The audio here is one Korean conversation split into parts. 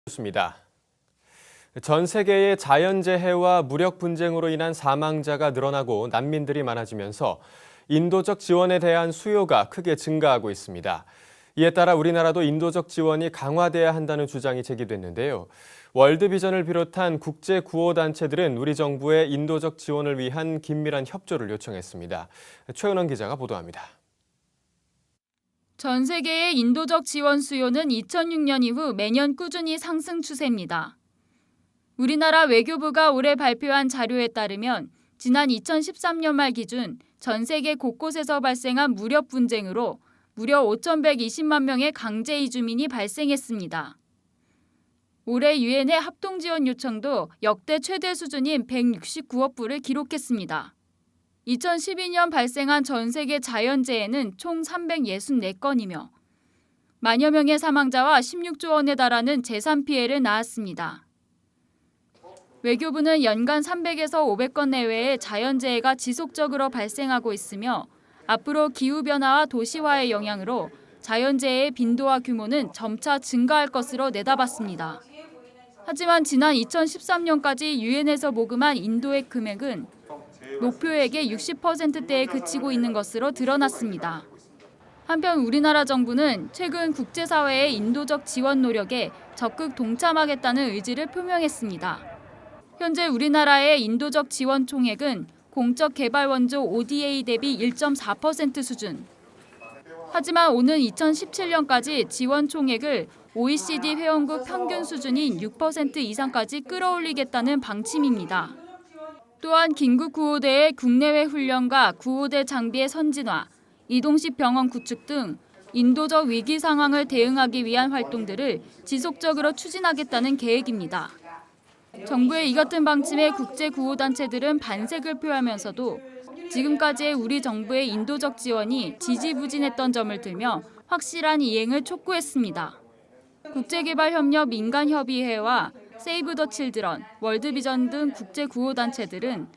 습니다. 전 세계의 자연재해와 무력 분쟁으로 인한 사망자가 늘어나고 난민들이 많아지면서 인도적 지원에 대한 수요가 크게 증가하고 있습니다. 이에 따라 우리나라도 인도적 지원이 강화돼야 한다는 주장이 제기됐는데요. 월드비전을 비롯한 국제구호단체들은 우리 정부의 인도적 지원을 위한 긴밀한 협조를 요청했습니다. 최은원 기자가 보도합니다. 전 세계의 인도적 지원 수요는 2006년 이후 매년 꾸준히 상승 추세입니다. 우리나라 외교부가 올해 발표한 자료에 따르면 지난 2013년 말 기준 전 세계 곳곳에서 발생한 무력 분쟁으로 무려 5,120만 명의 강제 이주민이 발생했습니다. 올해 유엔의 합동지원 요청도 역대 최대 수준인 169억 불을 기록했습니다. 2012년 발생한 전 세계 자연재해는 총 364건이며 만여 명의 사망자와 16조 원에 달하는 재산 피해를 낳았습니다. 외교부는 연간 300에서 500건 내외의 자연재해가 지속적으로 발생하고 있으며 앞으로 기후변화와 도시화의 영향으로 자연재해의 빈도와 규모는 점차 증가할 것으로 내다봤습니다. 하지만 지난 2013년까지 유엔에서 모금한 인도액 금액은 목표액의 60%대에 그치고 있는 것으로 드러났습니다. 한편 우리나라 정부는 최근 국제사회의 인도적 지원 노력에 적극 동참하겠다는 의지를 표명했습니다. 현재 우리나라의 인도적 지원 총액은 공적 개발 원조 ODA 대비 1.4% 수준. 하지만 오는 2017년까지 지원 총액을 OECD 회원국 평균 수준인 6% 이상까지 끌어올리겠다는 방침입니다. 또한 긴급구호대의 국내외 훈련과 구호대 장비의 선진화, 이동식 병원 구축 등 인도적 위기 상황을 대응하기 위한 활동들을 지속적으로 추진하겠다는 계획입니다. 정부의 이 같은 방침에 국제구호단체들은 반색을 표하면서도 지금까지의 우리 정부의 인도적 지원이 지지부진했던 점을 들며 확실한 이행을 촉구했습니다. 국제개발협력 민간협의회와 세이브 더 칠드런, 월드비전 등 국제구호단체들은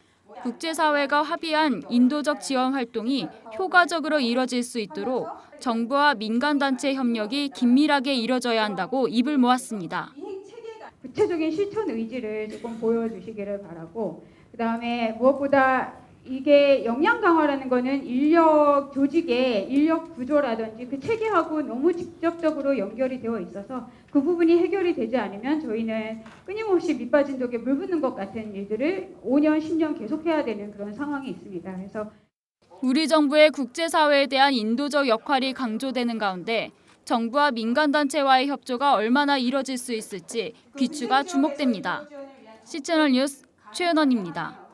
국제사회가 합의한 인도적 지원 활동이 효과적으로 이뤄질 수 있도록 정부와 민간단체 협력이 긴밀하게 이뤄져야 한다고 입을 모았습니다. 구체적인 실천 의지를 조금 보여주시기를 바라고, 그다음에 무엇보다 이게 역량 강화라는 거는 인력 조직의 인력 구조라든지 그 체계하고 너무 직접적으로 연결이 되어 있어서 그 부분이 해결이 되지 않으면 저희는 끊임없이 밑빠진 독에 물 붓는 것 같은 일들을 5년, 10년 계속해야 되는 그런 상황이 있습니다. 그래서 우리 정부의 국제사회에 대한 인도적 역할이 강조되는 가운데 정부와 민간단체와의 협조가 얼마나 이뤄질 수 있을지 귀추가 주목됩니다. CCTV 뉴스 최은원입니다.